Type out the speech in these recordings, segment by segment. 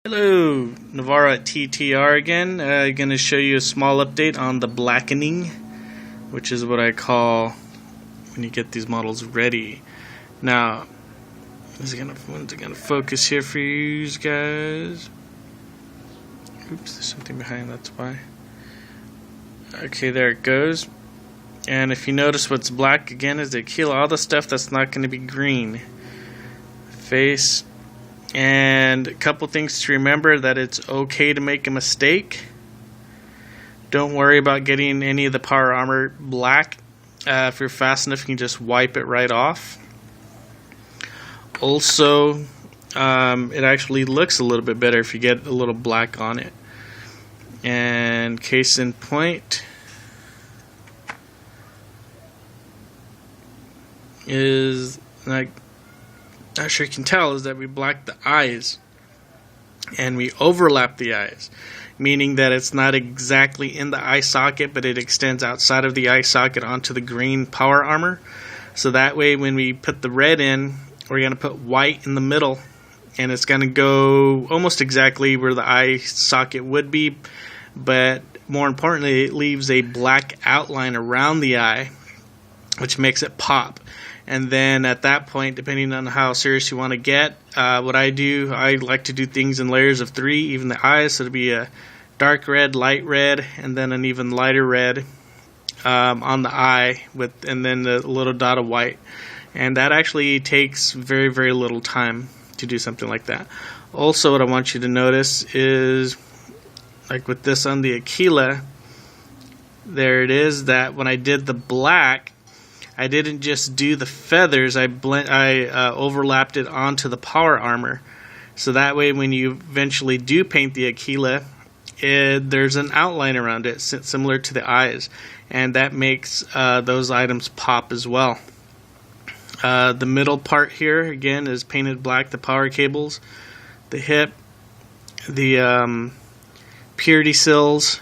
Hello, Navarro at TTR again. Going to show you a small update on the blackening, which is what I call when you get these models ready. Now, when's it gonna focus here for you guys? Oops, there's something behind, that's why. Okay, there it goes. And if you notice what's black again is they kill all the stuff that's not going to be green. Face. And a couple things to remember: that it's okay to make a mistake. Don't worry about getting any of the power armor black. If you're fast enough, you can just wipe it right off. Also, it actually looks a little bit better if you get a little black on it. And case in point is, like, not sure you can tell, is that we blacked the eyes and we overlap the eyes, meaning that it's not exactly in the eye socket, but it extends outside of the eye socket onto the green power armor. So that way when we put the red in, we're going to put white in the middle, and it's going to go almost exactly where the eye socket would be, but more importantly, it leaves a black outline around the eye, which makes it pop. And then at that point, depending on how serious you want to get, what I do, I like to do things in layers of 3, even the eyes. So it'll be a dark red, light red, and then an even lighter red on the eye, and then a little dot of white. And that actually takes very, very little time to do something like that. Also, what I want you to notice is, like with this on the Aquila, there it is, that when I did the black, I didn't just do the feathers, I overlapped it onto the power armor. So that way when you eventually do paint the Aquila, there's an outline around it similar to the eyes, and that makes those items pop as well. The middle part here again is painted black, the power cables, the hip, the purity sills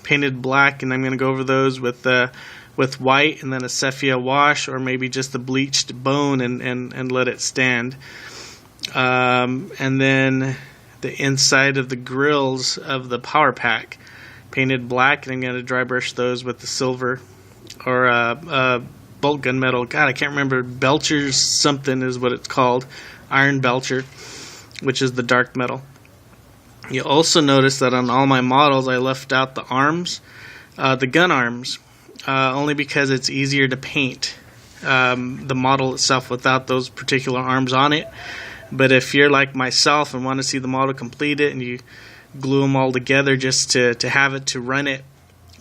painted black, and I'm going to go over those with white and then a sepia wash, or maybe just the bleached bone and let it stand. And then the inside of the grills of the power pack painted black, and I'm going to dry brush those with the silver or bolt gun metal. God, I can't remember. Belcher's something is what it's called. Iron Belcher, which is the dark metal. You also notice that on all my models I left out the arms, the gun arms. Only because it's easier to paint the model itself without those particular arms on it. But if you're like myself and want to see the model completed, and you glue them all together just to have it to run it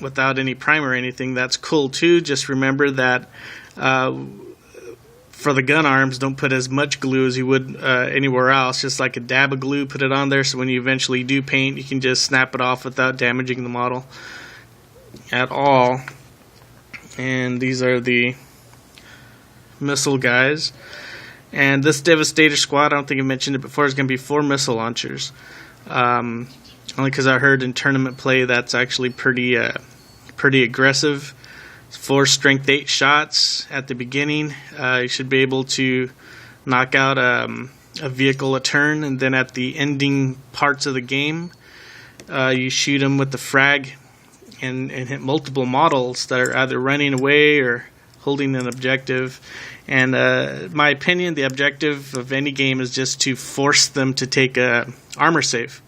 without any primer or anything, that's cool too. Just remember that for the gun arms, don't put as much glue as you would anywhere else. Just like a dab of glue, put it on there, so when you eventually do paint, you can just snap it off without damaging the model at all. And these are the missile guys. And this Devastator squad, I don't think I mentioned it before, is going to be 4 missile launchers. Only because I heard in tournament play that's actually pretty aggressive. 4 strength 8 shots at the beginning. You should be able to knock out a vehicle a turn, and then at the ending parts of the game, you shoot them with the frag and hit multiple models that are either running away or holding an objective. And my opinion, the objective of any game is just to force them to take a armor save.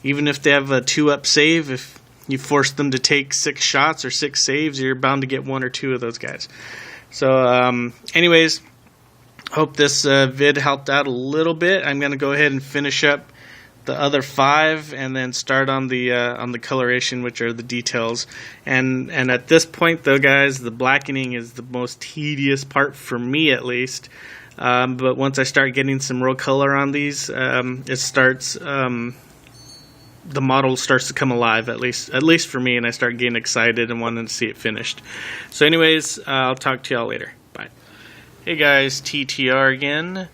Even if they have a 2-up save, if you force them to take 6 shots or 6 saves, you're bound to get 1 or 2 of those guys. So anyways, hope this vid helped out a little bit. I'm going to go ahead and finish up the other 5 and then start on the coloration, which are the details. And at this point though, guys, the blackening is the most tedious part for me, at least. But once I start getting some real color on these, it starts the model starts to come alive, at least for me, and I start getting excited and wanting to see it finished. So anyways, I'll talk to y'all later. Bye. Hey guys, TTR again.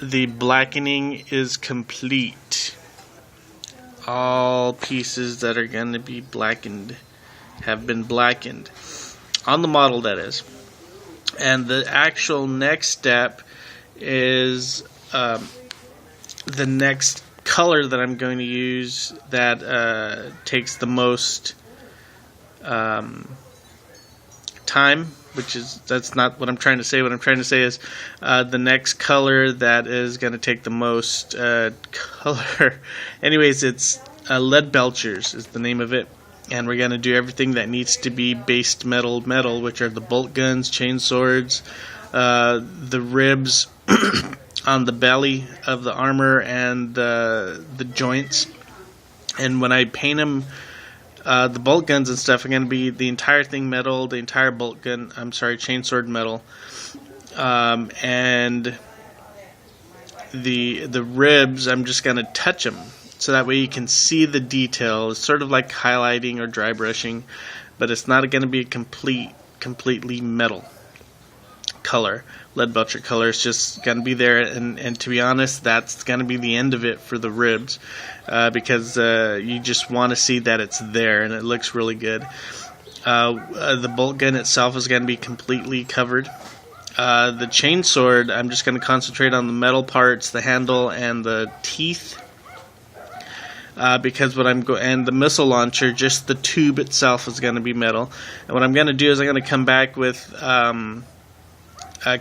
The blackening is complete. All pieces that are going to be blackened have been blackened. On the model, that is. And the actual next step is the next color that I'm going to use that takes the most time, that's not what I'm trying to say. What I'm trying to say is the next color that is going to take the most color. Anyways, it's lead belchers is the name of it, and we're going to do everything that needs to be based metal, which are the bolt guns, chain swords, the ribs on the belly of the armor, and the joints. And when I paint them, the bolt guns and stuff are going to be the entire thing metal, the entire bolt gun, chainsword metal, and the ribs, I'm just going to touch them so that way you can see the detail. It's sort of like highlighting or dry brushing, but it's not going to be a completely metal color, lead belcher color. It's just going to be there, and to be honest, that's going to be the end of it for the ribs, because you just want to see that it's there and it looks really good. The bolt gun itself is going to be completely covered. The chain sword, I'm just going to concentrate on the metal parts, the handle and the teeth, because and the missile launcher, just the tube itself is going to be metal. And what I'm going to do is I'm going to come back with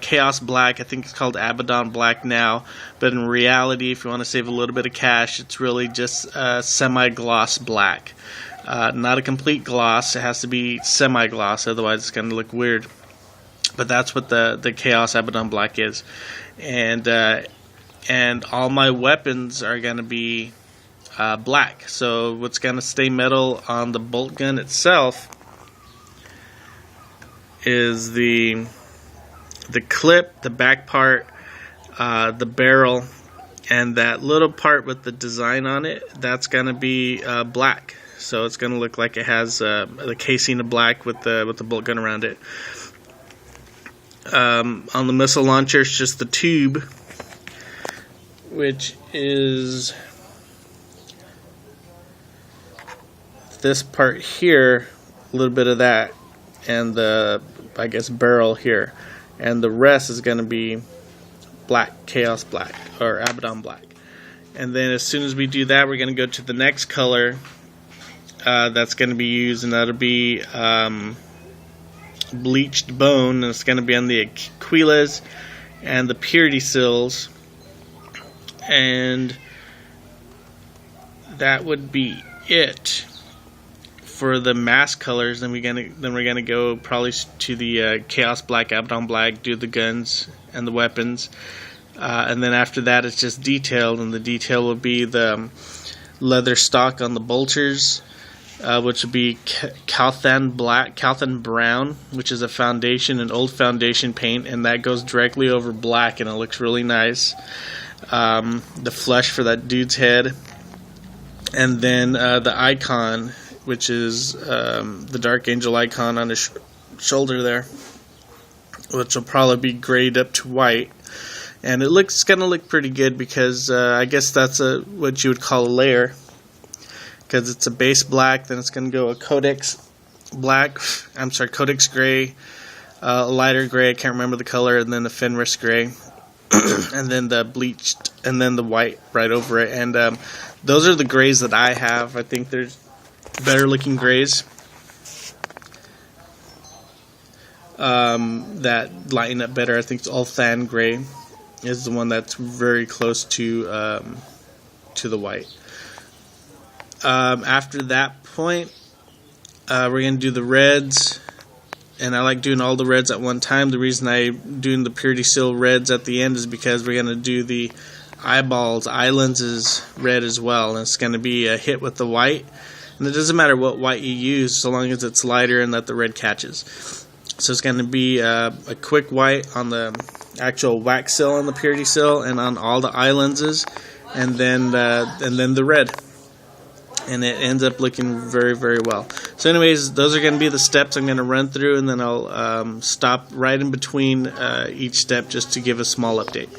Chaos Black. I think it's called Abaddon Black now, but in reality, if you want to save a little bit of cash, it's really just semi-gloss black. Not a complete gloss, it has to be semi-gloss, otherwise it's going to look weird. But that's what the Chaos Abaddon Black is. And all my weapons are going to be black. So what's going to stay metal on the bolt gun itself is the clip, the back part, the barrel, and that little part with the design on it, that's going to be black. So it's going to look like it has the casing of black with the bolt gun around it. On the missile launcher, it's just the tube, which is this part here, a little bit of that, and the, I guess, barrel here. And the rest is going to be black, Chaos Black, or Abaddon Black. And then as soon as we do that, we're going to go to the next color that's going to be used, and that'll be bleached bone, and it's going to be on the Aquilas and the purity seals, and that would be it for the mask colors. Then we're gonna go probably to the Chaos Black, Abaddon Black, do the guns and the weapons, and then after that it's just detailed, and the detail will be the leather stock on the bolters, which will be Calthan Brown, which is a foundation, an old foundation paint, and that goes directly over black, and it looks really nice. The flesh for that dude's head, and then the icon, which is the Dark Angel icon on his shoulder there, which will probably be grayed up to white. And it's going to look pretty good because I guess that's what you would call a layer, because it's a base black, then it's going to go a Codex gray, a lighter gray, I can't remember the color, and then a Fenris gray, and then the bleached, and then the white right over it. And those are the grays that I have. I think there's better looking grays that lighten up better. I think it's Ulthan gray is the one that's very close to the white. After that point, we're going to do the reds, and I like doing all the reds at one time. The reason I'm doing the Purity Seal reds at the end is because we're going to do the eyeballs, eye lenses red as well, and it's going to be a hit with the white. And it doesn't matter what white you use, so long as it's lighter and that the red catches. So it's going to be a quick white on the actual wax seal on the Purity Seal and on all the eye lenses, and then the red. And it ends up looking very, very well. So anyways, those are going to be the steps I'm going to run through, and then I'll stop right in between each step just to give a small update.